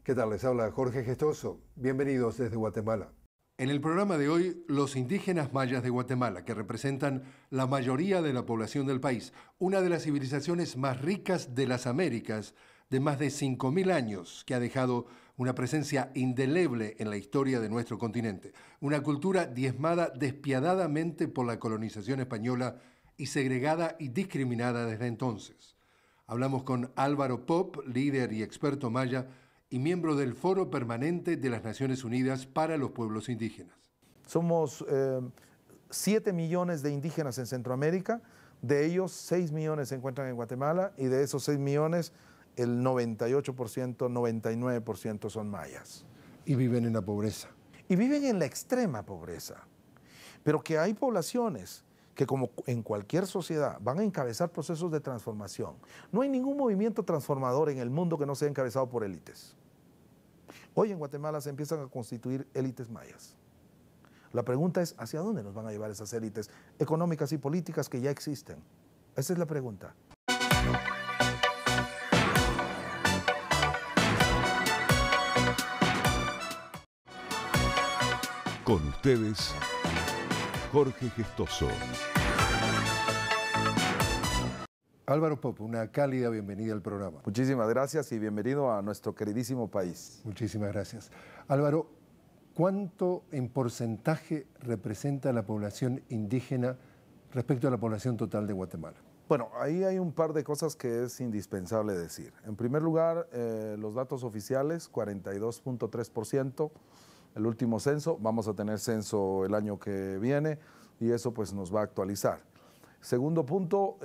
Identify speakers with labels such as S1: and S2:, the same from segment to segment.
S1: ¿Qué tal? Les habla Jorge Gestoso. Bienvenidos desde Guatemala. En el programa de hoy, los indígenas mayas de Guatemala, que representan la mayoría de la población del país, una de las civilizaciones más ricas de las Américas, de más de 5.000 años, que ha dejado una presencia indeleble en la historia de nuestro continente, una cultura diezmada despiadadamente por la colonización española y segregada y discriminada desde entonces. Hablamos con Álvaro Pop, líder y experto maya, y miembro del Foro Permanente de las Naciones Unidas para los Pueblos Indígenas.
S2: Somos 7 millones de indígenas en Centroamérica, de ellos 6 millones se encuentran en Guatemala y de esos 6 millones el 98%, 99% son mayas.
S1: Y viven en la pobreza.
S2: Y viven en la extrema pobreza, pero que hay poblaciones que como en cualquier sociedad van a encabezar procesos de transformación. No hay ningún movimiento transformador en el mundo que no sea encabezado por élites. Hoy en Guatemala se empiezan a constituir élites mayas. La pregunta es, ¿hacia dónde nos van a llevar esas élites económicas y políticas que ya existen? Esa es la pregunta.
S3: Con ustedes, Jorge Gestoso.
S1: Álvaro Pop, una cálida bienvenida al programa.
S2: Muchísimas gracias y bienvenido a nuestro queridísimo país.
S1: Muchísimas gracias. Álvaro, ¿cuánto en porcentaje representa la población indígena respecto a la población total de Guatemala?
S2: Bueno, ahí hay un par de cosas que es indispensable decir. En primer lugar, los datos oficiales, 42.3%. El último censo, vamos a tener censo el año que viene y eso pues nos va a actualizar. Segundo punto,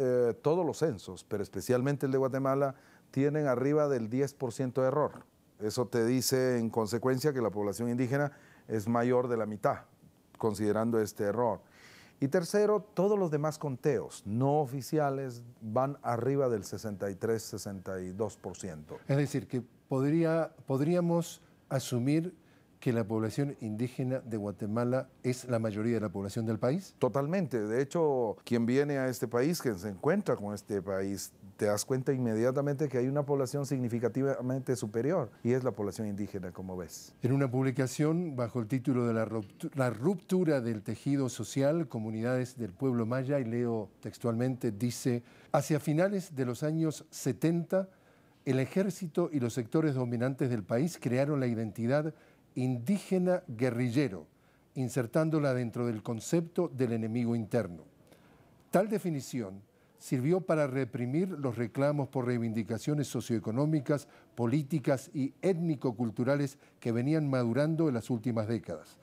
S2: todos los censos, pero especialmente el de Guatemala, tienen arriba del 10% de error. Eso te dice en consecuencia que la población indígena es mayor de la mitad, considerando este error. Y tercero, todos los demás conteos no oficiales van arriba del 63-62%.
S1: Es decir, que podríamos asumir que la población indígena de Guatemala es la mayoría de la población del país.
S2: Totalmente. De hecho, quien viene a este país, quien se encuentra con este país, te das cuenta inmediatamente que hay una población significativamente superior y es la población indígena, como ves.
S1: En una publicación bajo el título de la ruptura del tejido social, comunidades del pueblo maya, y leo textualmente, dice: hacia finales de los años 70, el ejército y los sectores dominantes del país crearon la identidad indígena guerrillero, insertándola dentro del concepto del enemigo interno. Tal definición sirvió para reprimir los reclamos por reivindicaciones socioeconómicas, políticas y étnico-culturales que venían madurando en las últimas décadas.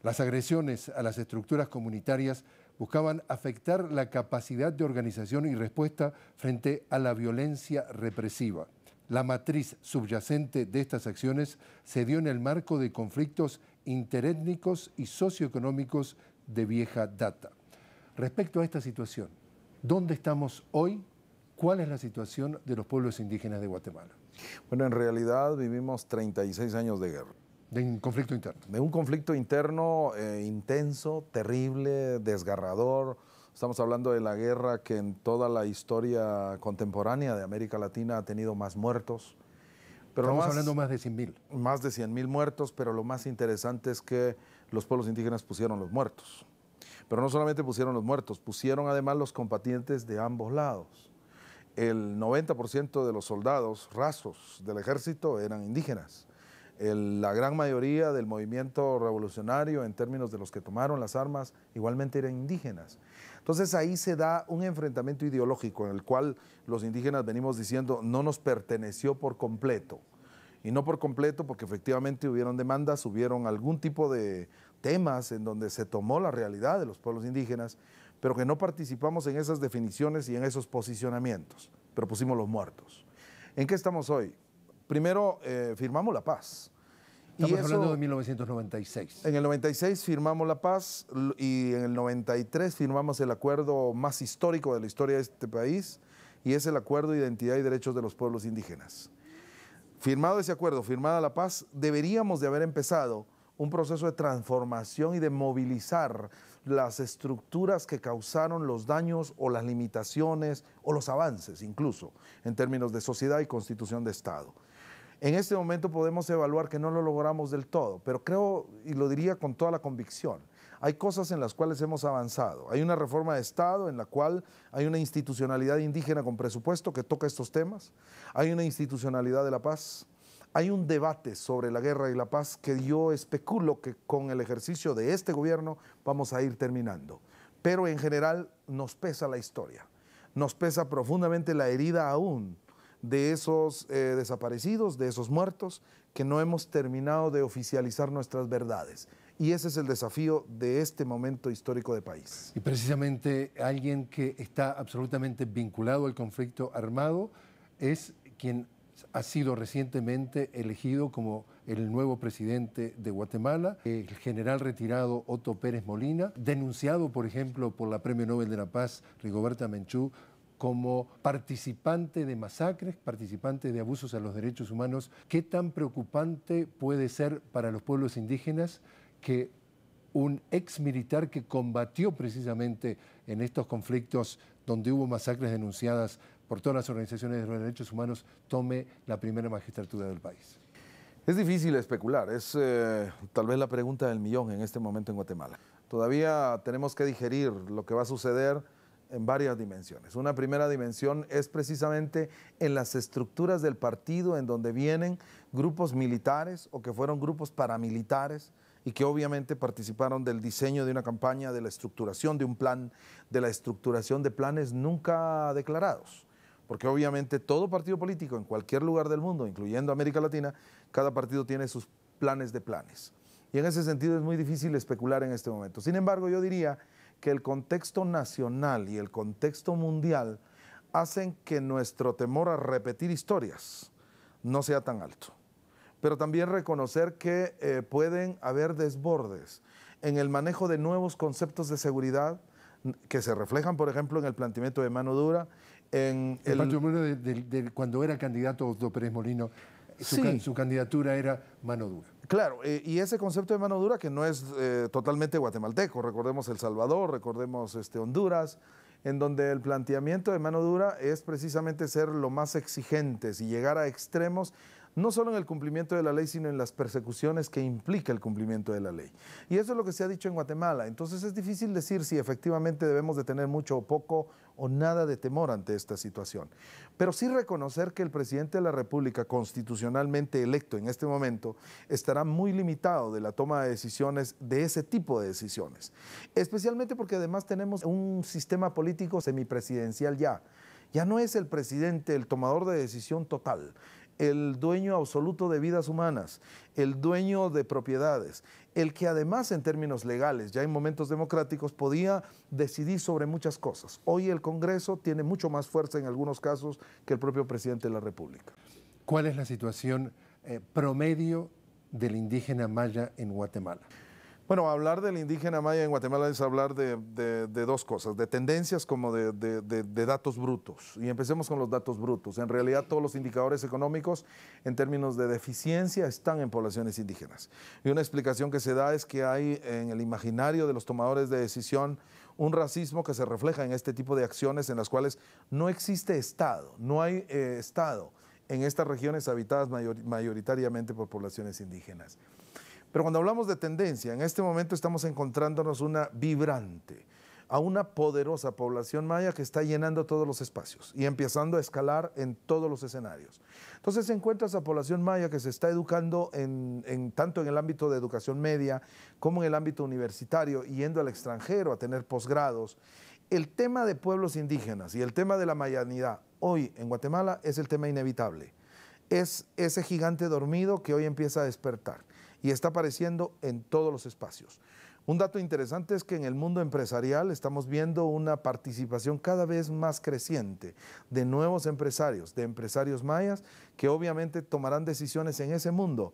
S1: Las agresiones a las estructuras comunitarias buscaban afectar la capacidad de organización y respuesta frente a la violencia represiva. La matriz subyacente de estas acciones se dio en el marco de conflictos interétnicos y socioeconómicos de vieja data. Respecto a esta situación, ¿dónde estamos hoy? ¿Cuál es la situación de los pueblos indígenas de Guatemala?
S2: Bueno, en realidad vivimos 36 años de guerra.
S1: De un conflicto interno.
S2: De un conflicto interno intenso, terrible, desgarrador. Estamos hablando de la guerra que en toda la historia contemporánea de América Latina ha tenido más muertos. Pero
S1: estamos hablando más de 100.000.
S2: Más de 100.000 muertos, pero lo más interesante es que los pueblos indígenas pusieron los muertos. Pero no solamente pusieron los muertos, pusieron además los combatientes de ambos lados. El 90% de los soldados rasos del ejército eran indígenas. La gran mayoría del movimiento revolucionario, en términos de los que tomaron las armas, igualmente eran indígenas. Entonces ahí se da un enfrentamiento ideológico en el cual los indígenas venimos diciendo no nos perteneció por completo. Y no por completo porque efectivamente hubieron demandas, hubieron algún tipo de temas en donde se tomó la realidad de los pueblos indígenas, pero que no participamos en esas definiciones y en esos posicionamientos, pero pusimos los muertos. ¿En qué estamos hoy? Primero, firmamos la paz.
S1: Estamos hablando de 1996.
S2: En el 96 firmamos la paz y en el 93 firmamos el acuerdo más histórico de la historia de este país y es el Acuerdo de Identidad y Derechos de los Pueblos Indígenas. Firmado ese acuerdo, firmada la paz, deberíamos de haber empezado un proceso de transformación y de movilizar las estructuras que causaron los daños o las limitaciones o los avances incluso en términos de sociedad y constitución de Estado. En este momento podemos evaluar que no lo logramos del todo, pero creo, y lo diría con toda la convicción, hay cosas en las cuales hemos avanzado. Hay una reforma de Estado en la cual hay una institucionalidad indígena con presupuesto que toca estos temas. Hay una institucionalidad de la paz. Hay un debate sobre la guerra y la paz que yo especulo que con el ejercicio de este gobierno vamos a ir terminando. Pero en general nos pesa la historia. Nos pesa profundamente la herida aún de esos desaparecidos, de esos muertos, que no hemos terminado de oficializar nuestras verdades. Y ese es el desafío de este momento histórico de país.
S1: Y precisamente alguien que está absolutamente vinculado al conflicto armado es quien ha sido recientemente elegido como el nuevo presidente de Guatemala, el general retirado Otto Pérez Molina, denunciado, por ejemplo, por la Premio Nobel de la Paz, Rigoberta Menchú, como participante de masacres, participante de abusos a los derechos humanos. ¿Qué tan preocupante puede ser para los pueblos indígenas que un ex militar que combatió precisamente en estos conflictos donde hubo masacres denunciadas por todas las organizaciones de los derechos humanos tome la primera magistratura del país?
S2: Es difícil especular, es tal vez la pregunta del millón en este momento en Guatemala. Todavía tenemos que digerir lo que va a suceder en varias dimensiones. Una primera dimensión es precisamente en las estructuras del partido en donde vienen grupos militares o que fueron grupos paramilitares y que obviamente participaron del diseño de una campaña, de la estructuración de un plan, de la estructuración de planes nunca declarados. Porque obviamente todo partido político en cualquier lugar del mundo, incluyendo América Latina, cada partido tiene sus planes de planes. Y en ese sentido es muy difícil especular en este momento. Sin embargo, yo diría que el contexto nacional y el contexto mundial hacen que nuestro temor a repetir historias no sea tan alto. Pero también reconocer que pueden haber desbordes en el manejo de nuevos conceptos de seguridad que se reflejan, por ejemplo, en el planteamiento de mano dura.
S1: El patrimonio de cuando era candidato Otto Pérez Molina, su candidatura era mano dura.
S2: Claro, y ese concepto de mano dura que no es totalmente guatemalteco, recordemos El Salvador, recordemos Honduras, en donde el planteamiento de mano dura es precisamente ser lo más exigentes y llegar a extremos, no solo en el cumplimiento de la ley, sino en las persecuciones que implica el cumplimiento de la ley. Y eso es lo que se ha dicho en Guatemala. Entonces es difícil decir si efectivamente debemos de tener mucho o poco o nada de temor ante esta situación. Pero sí reconocer que el presidente de la República, constitucionalmente electo en este momento, estará muy limitado de la toma de decisiones, de ese tipo de decisiones. Especialmente porque además tenemos un sistema político semipresidencial ya. Ya no es el presidente el tomador de decisión total, el dueño absoluto de vidas humanas, el dueño de propiedades, el que además en términos legales, ya en momentos democráticos, podía decidir sobre muchas cosas. Hoy el Congreso tiene mucho más fuerza en algunos casos que el propio presidente de la República.
S1: ¿Cuál es la situación promedio del indígena maya en Guatemala?
S2: Bueno, hablar del indígena maya en Guatemala es hablar de dos cosas, de tendencias como de datos brutos. Y empecemos con los datos brutos. En realidad todos los indicadores económicos en términos de deficiencia están en poblaciones indígenas. Y una explicación que se da es que hay en el imaginario de los tomadores de decisión un racismo que se refleja en este tipo de acciones en las cuales no existe Estado, no hay Estado en estas regiones habitadas mayoritariamente por poblaciones indígenas. Pero cuando hablamos de tendencia, en este momento estamos encontrándonos una vibrante, a una poderosa población maya que está llenando todos los espacios y empezando a escalar en todos los escenarios. Entonces se encuentra esa población maya que se está educando tanto en el ámbito de educación media como en el ámbito universitario, yendo al extranjero a tener posgrados. El tema de pueblos indígenas y el tema de la mayanidad hoy en Guatemala es el tema inevitable. Es ese gigante dormido que hoy empieza a despertar y está apareciendo en todos los espacios. Un dato interesante es que en el mundo empresarial estamos viendo una participación cada vez más creciente de nuevos empresarios, de empresarios mayas, que obviamente tomarán decisiones en ese mundo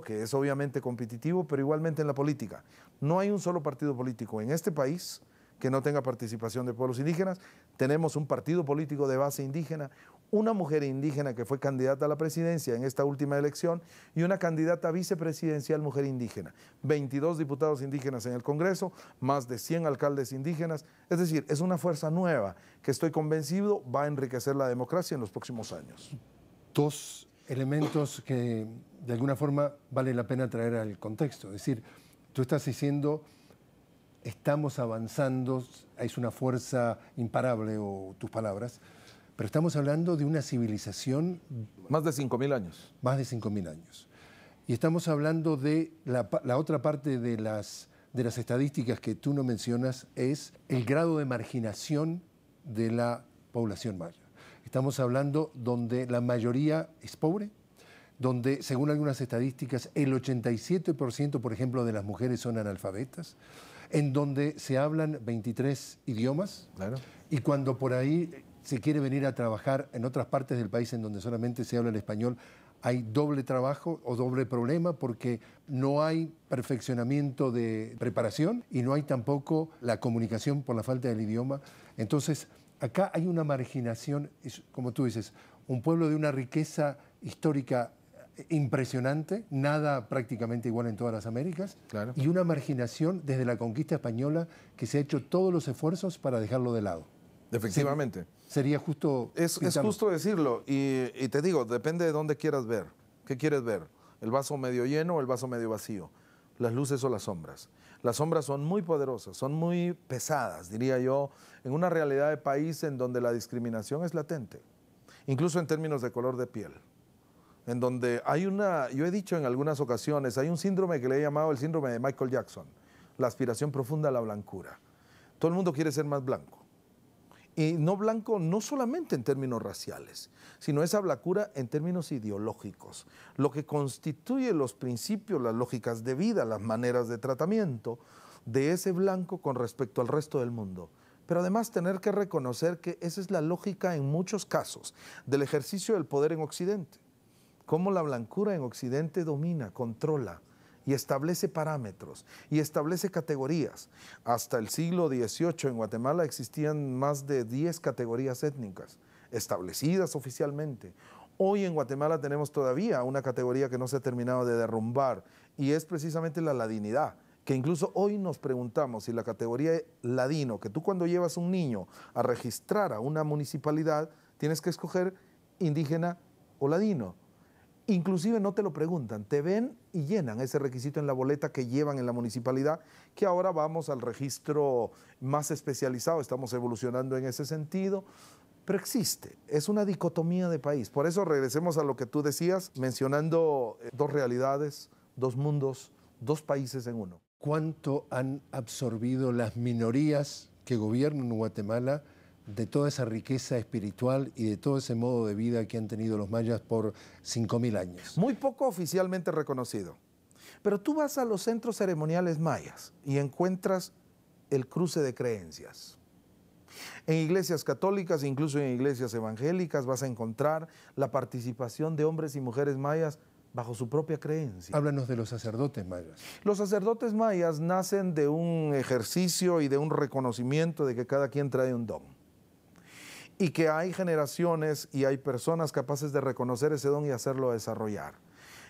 S2: que es obviamente competitivo, pero igualmente en la política. No hay un solo partido político en este país que no tenga participación de pueblos indígenas. Tenemos un partido político de base indígena, una mujer indígena que fue candidata a la presidencia en esta última elección y una candidata vicepresidencial mujer indígena. 22 diputados indígenas en el Congreso, más de 100 alcaldes indígenas. Es decir, es una fuerza nueva que estoy convencido va a enriquecer la democracia en los próximos años.
S1: Dos elementos que de alguna forma vale la pena traer al contexto. Es decir, tú estás diciendo, estamos avanzando, es una fuerza imparable, o tus palabras, pero estamos hablando de una civilización...
S2: Más de 5.000 años.
S1: Más de 5.000 años. Y estamos hablando de la otra parte de las estadísticas que tú no mencionas, es el grado de marginación de la población maya. Estamos hablando donde la mayoría es pobre, donde, según algunas estadísticas, el 87%, por ejemplo, de las mujeres son analfabetas, en donde se hablan 23 idiomas,
S2: Claro.
S1: y cuando por ahí se quiere venir a trabajar en otras partes del país en donde solamente se habla el español, hay doble trabajo o doble problema porque no hay perfeccionamiento de preparación y no hay tampoco la comunicación por la falta del idioma. Entonces, acá hay una marginación, como tú dices, un pueblo de una riqueza histórica impresionante, nada prácticamente igual en todas las Américas,
S2: Claro.
S1: y una marginación desde la conquista española que se ha hecho todos los esfuerzos para dejarlo de lado.
S2: Efectivamente.
S1: Sería justo...
S2: Es justo decirlo, y te digo, depende de dónde quieras ver. ¿Qué quieres ver? ¿El vaso medio lleno o el vaso medio vacío? Las luces o las sombras. Las sombras son muy poderosas, son muy pesadas, diría yo, en una realidad de país en donde la discriminación es latente, incluso en términos de color de piel. En donde hay yo he dicho en algunas ocasiones, hay un síndrome que le he llamado el síndrome de Michael Jackson, la aspiración profunda a la blancura. Todo el mundo quiere ser más blanco. Y no blanco no solamente en términos raciales, sino esa blancura en términos ideológicos. Lo que constituye los principios, las lógicas de vida, las maneras de tratamiento de ese blanco con respecto al resto del mundo. Pero además tener que reconocer que esa es la lógica en muchos casos del ejercicio del poder en Occidente. Cómo la blancura en Occidente domina, controla y establece parámetros y establece categorías. Hasta el siglo XVIII en Guatemala existían más de 10 categorías étnicas establecidas oficialmente. Hoy en Guatemala tenemos todavía una categoría que no se ha terminado de derrumbar y es precisamente la ladinidad, que incluso hoy nos preguntamos si la categoría ladino, que tú cuando llevas un niño a registrar a una municipalidad, tienes que escoger indígena o ladino. Inclusive no te lo preguntan, te ven y llenan ese requisito en la boleta que llevan en la municipalidad, que ahora vamos al registro más especializado, estamos evolucionando en ese sentido, pero existe, es una dicotomía de país. Por eso regresemos a lo que tú decías, mencionando dos realidades, dos mundos, dos países en uno.
S1: ¿Cuánto han absorbido las minorías que gobiernan Guatemala de toda esa riqueza espiritual y de todo ese modo de vida que han tenido los mayas por 5.000 años?
S2: Muy poco oficialmente reconocido. Pero tú vas a los centros ceremoniales mayas y encuentras el cruce de creencias. En iglesias católicas, incluso en iglesias evangélicas, vas a encontrar la participación de hombres y mujeres mayas bajo su propia creencia.
S1: Háblanos de los sacerdotes mayas.
S2: Los sacerdotes mayas nacen de un ejercicio y de un reconocimiento de que cada quien trae un don. Y que hay generaciones y hay personas capaces de reconocer ese don y hacerlo desarrollar.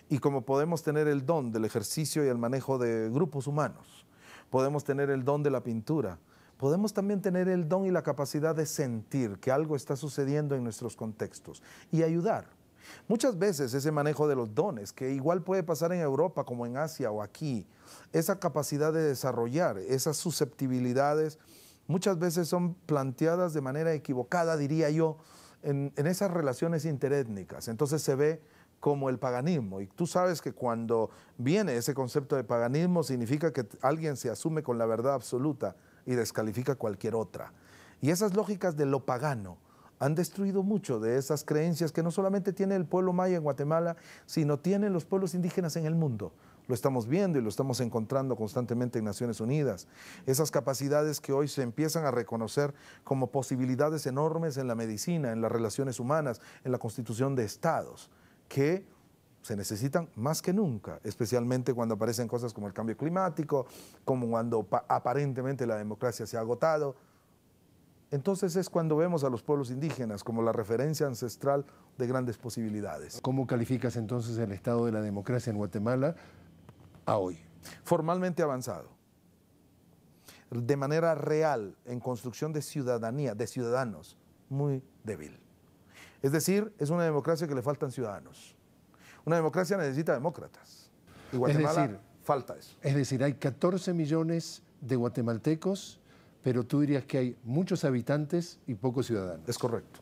S2: Y como podemos tener el don del ejercicio y el manejo de grupos humanos, podemos tener el don de la pintura, podemos también tener el don y la capacidad de sentir que algo está sucediendo en nuestros contextos y ayudar. Muchas veces ese manejo de los dones, que igual puede pasar en Europa como en Asia o aquí, esa capacidad de desarrollar esas susceptibilidades, muchas veces son planteadas de manera equivocada, diría yo, en esas relaciones interétnicas. Entonces se ve como el paganismo. Y tú sabes que cuando viene ese concepto de paganismo significa que alguien se asume con la verdad absoluta y descalifica cualquier otra. Y esas lógicas de lo pagano han destruido mucho de esas creencias que no solamente tiene el pueblo maya en Guatemala, sino tienen los pueblos indígenas en el mundo. Lo estamos viendo y lo estamos encontrando constantemente en Naciones Unidas. Esas capacidades que hoy se empiezan a reconocer como posibilidades enormes en la medicina, en las relaciones humanas, en la constitución de estados, que se necesitan más que nunca, especialmente cuando aparecen cosas como el cambio climático, como cuando aparentemente la democracia se ha agotado. Entonces es cuando vemos a los pueblos indígenas como la referencia ancestral de grandes posibilidades.
S1: ¿Cómo calificas entonces el estado de la democracia en Guatemala a hoy?
S2: Formalmente avanzado, de manera real, en construcción de ciudadanía, de ciudadanos, muy débil. Es decir, es una democracia que le faltan ciudadanos. Una democracia necesita demócratas. Y Guatemala falta eso.
S1: Es decir, hay 14 millones de guatemaltecos, pero tú dirías que hay muchos habitantes y pocos ciudadanos.
S2: Es correcto.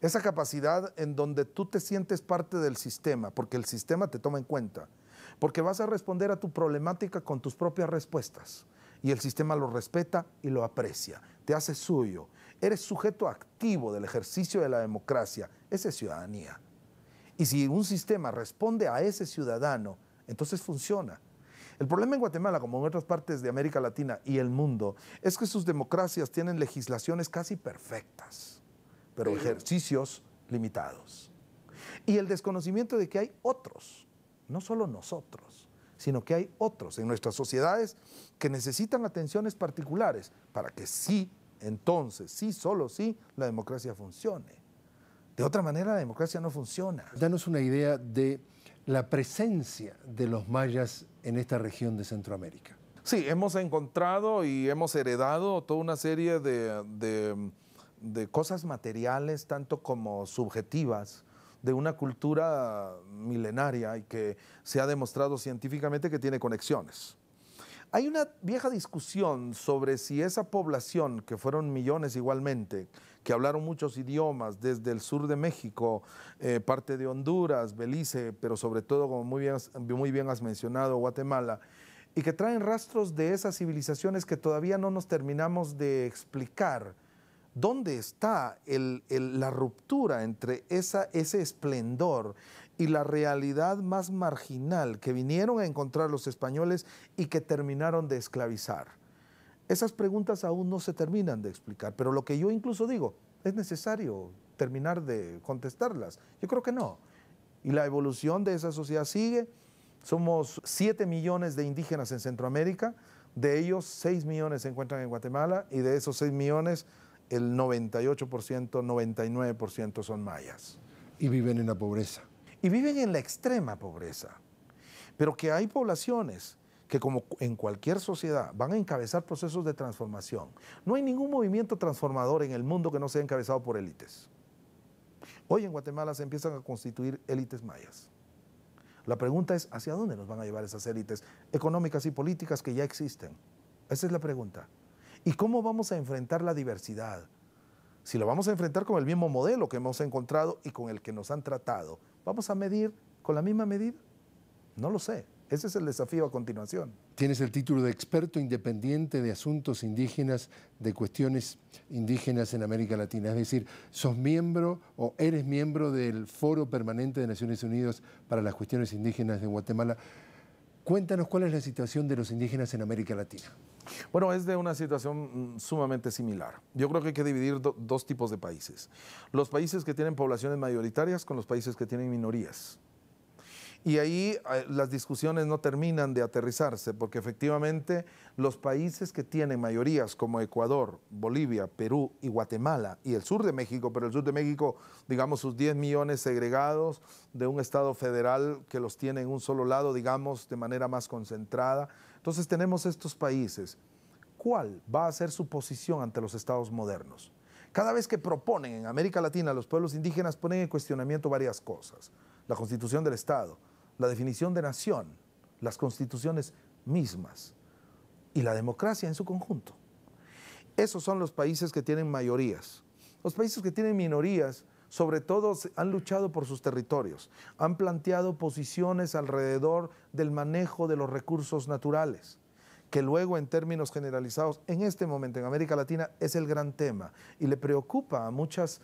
S2: Esa capacidad en donde tú te sientes parte del sistema, porque el sistema te toma en cuenta, porque vas a responder a tu problemática con tus propias respuestas, y el sistema lo respeta y lo aprecia, te hace suyo. Eres sujeto activo del ejercicio de la democracia, esa es ciudadanía. Y si un sistema responde a ese ciudadano, entonces funciona. El problema en Guatemala, como en otras partes de América Latina y el mundo, es que sus democracias tienen legislaciones casi perfectas, pero ejercicios limitados. Y el desconocimiento de que hay otros, no solo nosotros, sino que hay otros en nuestras sociedades que necesitan atenciones particulares para que sí, entonces, sí, solo sí, la democracia funcione. De otra manera, la democracia no funciona.
S1: Danos una idea de la presencia de los mayas en esta región de Centroamérica.
S2: Sí, hemos encontrado y hemos heredado toda una serie de cosas materiales, tanto como subjetivas, de una cultura milenaria y que se ha demostrado científicamente que tiene conexiones. Hay una vieja discusión sobre si esa población, que fueron millones igualmente, que hablaron muchos idiomas desde el sur de México, parte de Honduras, Belice, pero sobre todo, como muy bien has mencionado, Guatemala, y que traen rastros de esas civilizaciones que todavía no nos terminamos de explicar. ¿Dónde está la ruptura entre ese esplendor y la realidad más marginal que vinieron a encontrar los españoles y que terminaron de esclavizar? Esas preguntas aún no se terminan de explicar, pero lo que yo incluso digo, ¿es necesario terminar de contestarlas? Yo creo que no. Y la evolución de esa sociedad sigue. Somos 7 millones de indígenas en Centroamérica, de ellos 6 millones se encuentran en Guatemala y de esos 6 millones el 98%, 99% son mayas.
S1: Y viven en la pobreza.
S2: Y viven en la extrema pobreza. Pero que hay poblaciones que, como en cualquier sociedad, van a encabezar procesos de transformación. No hay ningún movimiento transformador en el mundo que no sea encabezado por élites. Hoy en Guatemala se empiezan a constituir élites mayas. La pregunta es, ¿hacia dónde nos van a llevar esas élites económicas y políticas que ya existen? Esa es la pregunta. ¿Y cómo vamos a enfrentar la diversidad? Si lo vamos a enfrentar con el mismo modelo que hemos encontrado y con el que nos han tratado, ¿vamos a medir con la misma medida? No lo sé. Ese es el desafío a continuación.
S1: Tienes el título de experto independiente de asuntos indígenas, de cuestiones indígenas en América Latina. Es decir, sos miembro o eres miembro del Foro Permanente de Naciones Unidas para las Cuestiones Indígenas de Guatemala. Cuéntanos cuál es la situación de los indígenas en América Latina.
S2: Bueno, es de una situación sumamente similar. Yo creo que hay que dividir dos tipos de países. Los países que tienen poblaciones mayoritarias con los países que tienen minorías. Y ahí las discusiones no terminan de aterrizarse, porque efectivamente los países que tienen mayorías como Ecuador, Bolivia, Perú y Guatemala, y el sur de México, pero el sur de México, digamos, sus 10 millones segregados de un Estado federal que los tiene en un solo lado, digamos, de manera más concentrada. Entonces tenemos estos países. ¿Cuál va a ser su posición ante los estados modernos? Cada vez que proponen en América Latina los pueblos indígenas ponen en cuestionamiento varias cosas. La constitución del Estado, la definición de nación, las constituciones mismas y la democracia en su conjunto. Esos son los países que tienen mayorías. Los países que tienen minorías, sobre todo, han luchado por sus territorios, han planteado posiciones alrededor del manejo de los recursos naturales, que luego en términos generalizados en este momento en América Latina es el gran tema y le preocupa a muchos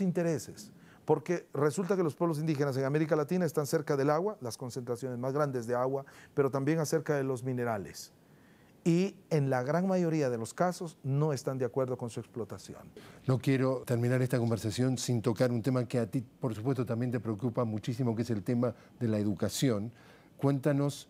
S2: intereses. Porque resulta que los pueblos indígenas en América Latina están cerca del agua, las concentraciones más grandes de agua, pero también acerca de los minerales. Y en la gran mayoría de los casos no están de acuerdo con su explotación.
S1: No quiero terminar esta conversación sin tocar un tema que a ti, por supuesto, también te preocupa muchísimo, que es el tema de la educación. Cuéntanos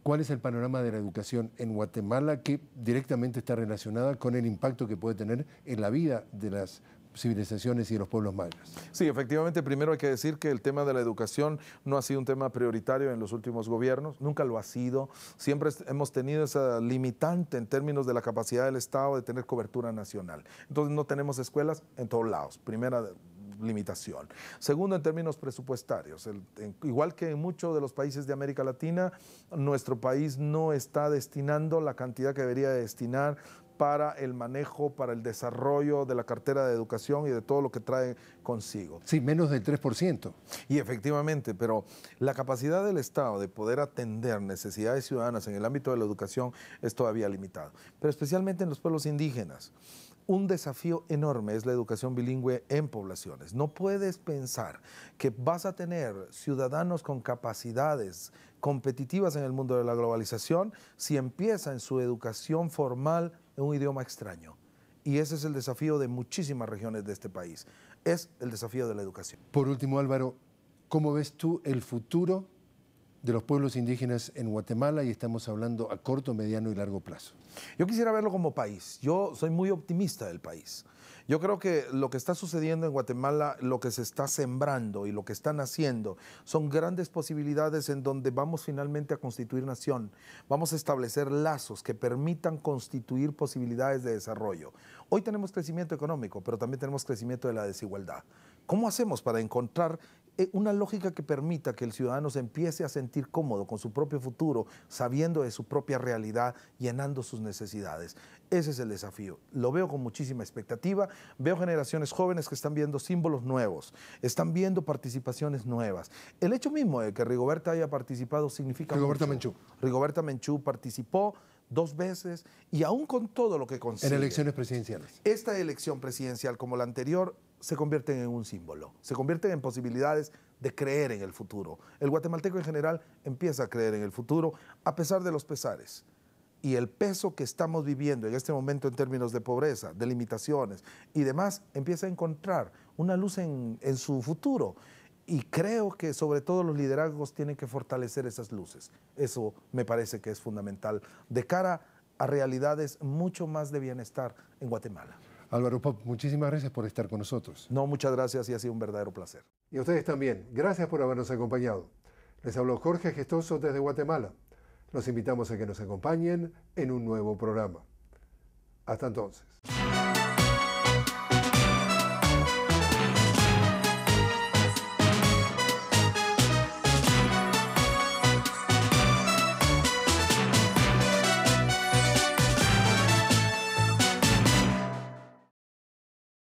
S1: cuál es el panorama de la educación en Guatemala, que directamente está relacionada con el impacto que puede tener en la vida de las civilizaciones y de los pueblos mayas.
S2: Sí, efectivamente, primero hay que decir que el tema de la educación no ha sido un tema prioritario en los últimos gobiernos, nunca lo ha sido. Siempre hemos tenido esa limitante en términos de la capacidad del Estado de tener cobertura nacional. Entonces no tenemos escuelas en todos lados. Primera limitación. Segundo, en términos presupuestarios. Igual que en muchos de los países de América Latina, nuestro país no está destinando la cantidad que debería destinar para el manejo, para el desarrollo de la cartera de educación y de todo lo que trae consigo.
S1: Sí, menos del 3%.
S2: Y efectivamente, pero la capacidad del Estado de poder atender necesidades ciudadanas en el ámbito de la educación es todavía limitado, pero especialmente en los pueblos indígenas. Un desafío enorme es la educación bilingüe en poblaciones. No puedes pensar que vas a tener ciudadanos con capacidades competitivas en el mundo de la globalización si empieza en su educación formal en un idioma extraño. Y ese es el desafío de muchísimas regiones de este país. Es el desafío de la educación.
S1: Por último, Álvaro, ¿cómo ves tú el futuro de los pueblos indígenas en Guatemala? Y estamos hablando a corto, mediano y largo plazo.
S2: Yo quisiera verlo como país. Yo soy muy optimista del país. Yo creo que lo que está sucediendo en Guatemala, lo que se está sembrando y lo que están haciendo son grandes posibilidades en donde vamos finalmente a constituir nación. Vamos a establecer lazos que permitan constituir posibilidades de desarrollo. Hoy tenemos crecimiento económico, pero también tenemos crecimiento de la desigualdad. ¿Cómo hacemos para encontrar una lógica que permita que el ciudadano se empiece a sentir cómodo con su propio futuro, sabiendo de su propia realidad, llenando sus necesidades? Ese es el desafío. Lo veo con muchísima expectativa. Veo generaciones jóvenes que están viendo símbolos nuevos, están viendo participaciones nuevas. El hecho mismo de que Rigoberta haya participado significa
S1: Rigoberta
S2: mucho.
S1: Menchú.
S2: Rigoberta Menchú participó 2 veces y aún con todo lo que consigue.
S1: En elecciones presidenciales.
S2: Esta elección presidencial, como la anterior, se convierten en un símbolo, se convierten en posibilidades de creer en el futuro. El guatemalteco en general empieza a creer en el futuro a pesar de los pesares. Y el peso que estamos viviendo en este momento en términos de pobreza, de limitaciones y demás, empieza a encontrar una luz en su futuro. Y creo que sobre todo los liderazgos tienen que fortalecer esas luces. Eso me parece que es fundamental de cara a realidades mucho más de bienestar en Guatemala.
S1: Álvaro Pop, muchísimas gracias por estar con nosotros.
S2: No, muchas gracias y ha sido un verdadero placer.
S1: Y a ustedes también. Gracias por habernos acompañado. Les habló Jorge Gestoso desde Guatemala. Los invitamos a que nos acompañen en un nuevo programa. Hasta entonces.